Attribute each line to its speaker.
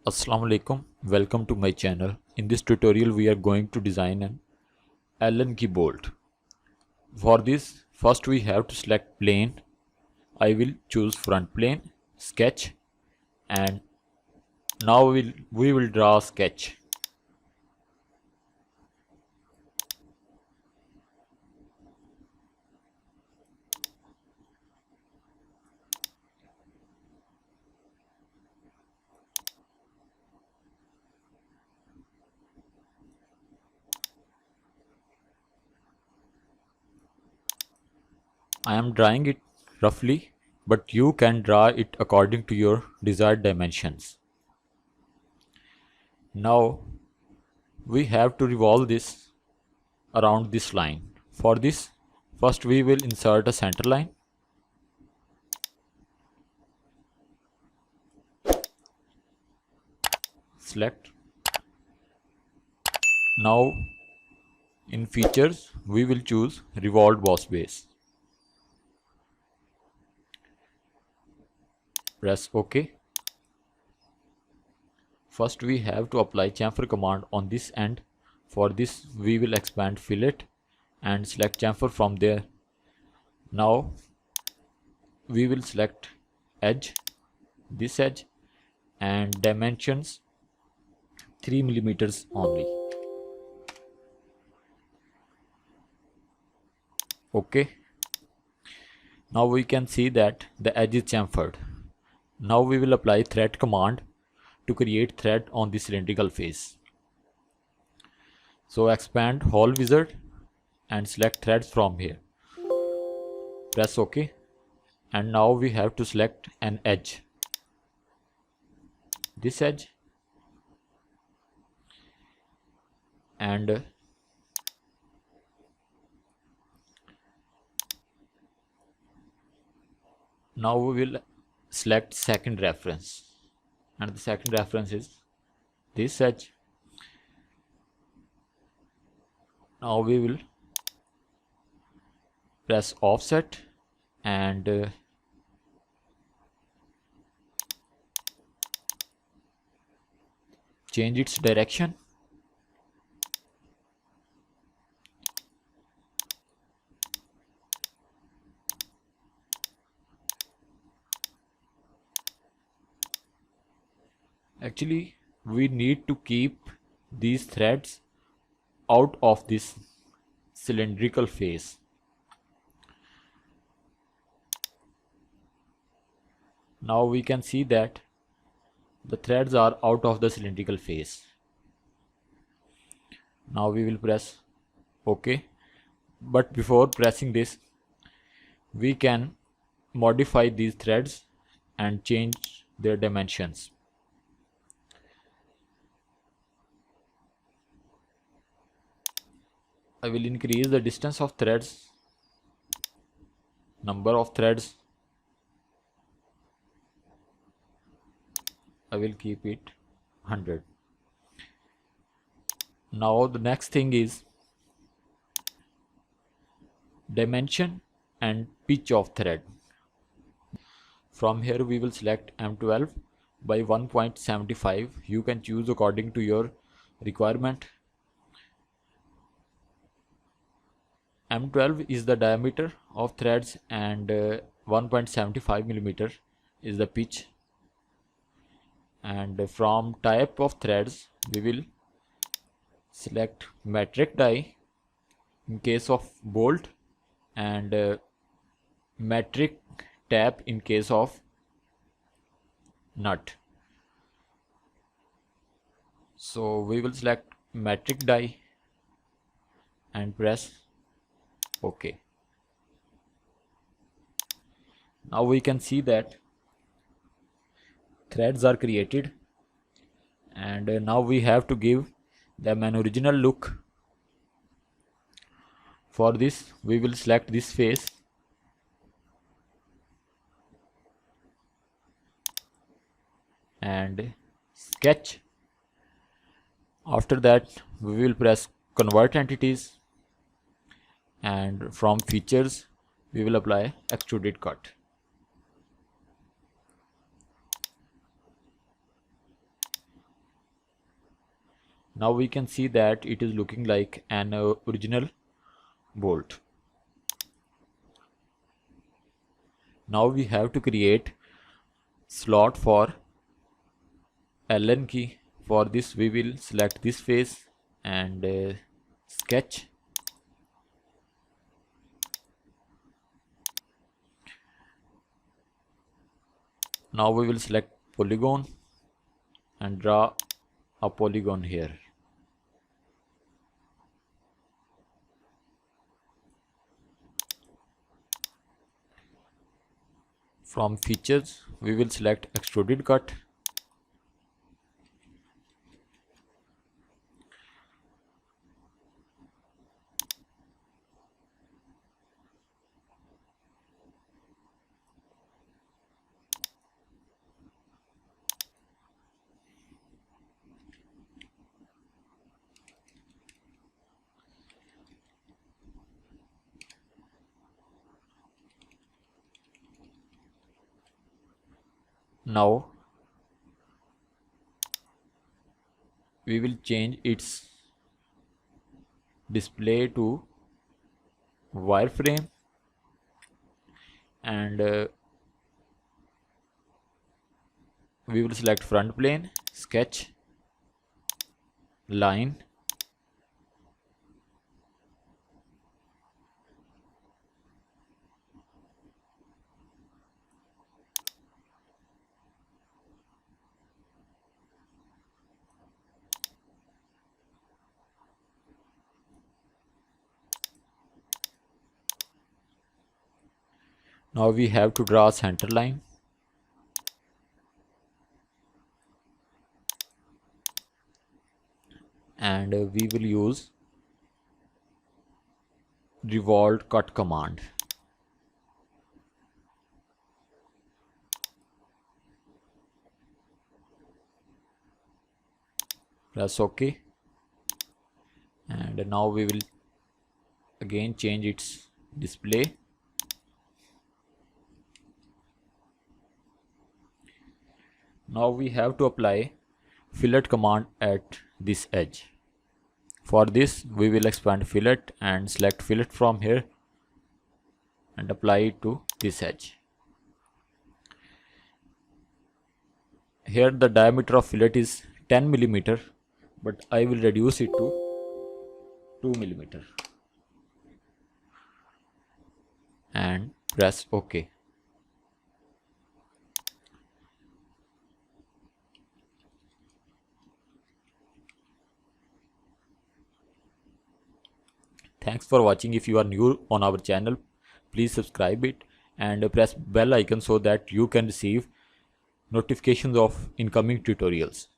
Speaker 1: Assalamu alaikum, welcome to my channel. In this tutorial we are going to design an Allen key bolt. For this first we have to select plane. I will choose front plane, sketch, and now we will draw a sketch. I am drawing it roughly, but you can draw it according to your desired dimensions. Now we have to revolve this around this line. For this, first we will insert a center line. Select. Now in features we will choose revolved boss base. Press OK. First we have to apply chamfer command on this end. For this we will expand fillet and select chamfer from there. Now we will select edge, this edge, and dimensions 3 millimeters only. OK. Now we can see that the edge is chamfered. Now we will apply thread command to create thread on the cylindrical face. So expand hole wizard and select threads from here. Press OK. And now we have to select an edge. This edge. And now we will select second reference, and the second reference is this edge. Now we will press offset and change its direction. Actually, we need to keep these threads out of this cylindrical face. Now we can see that the threads are out of the cylindrical face. Now we will press OK. But before pressing this, we can modify these threads and change their dimensions. I will increase the distance of threads, number of threads. I will keep it 100. Now the next thing is dimension and pitch of thread. From here we will select M12 by 1.75. You can choose according to your requirement. M12 is the diameter of threads and 1.75 millimeter is the pitch. And from type of threads we will select metric die in case of bolt and metric tab in case of nut. So we will select metric die and press OK. Now we can see that threads are created, and now we have to give them an original look. For this we will select this face and sketch. After that we will press convert entities, and from features we will apply extruded cut. Now we can see that it is looking like an original bolt. Now we have to create slot for Allen key. For this we will select this face and sketch. Now we will select polygon and draw a polygon here. From features we will select extruded cut. Now we will change its display to wireframe and we will select front plane, sketch, line, now we have to draw a center line. And we will use revolved cut command. Press OK. And now we will again change its display. Now we have to apply fillet command at this edge. For this we will expand fillet and select fillet from here and apply it to this edge. Here the diameter of fillet is 10 mm, but I will reduce it to 2 mm and press OK. Thanks for watching. If you are new on our channel, please subscribe it and press bell icon so that you can receive notifications of incoming tutorials.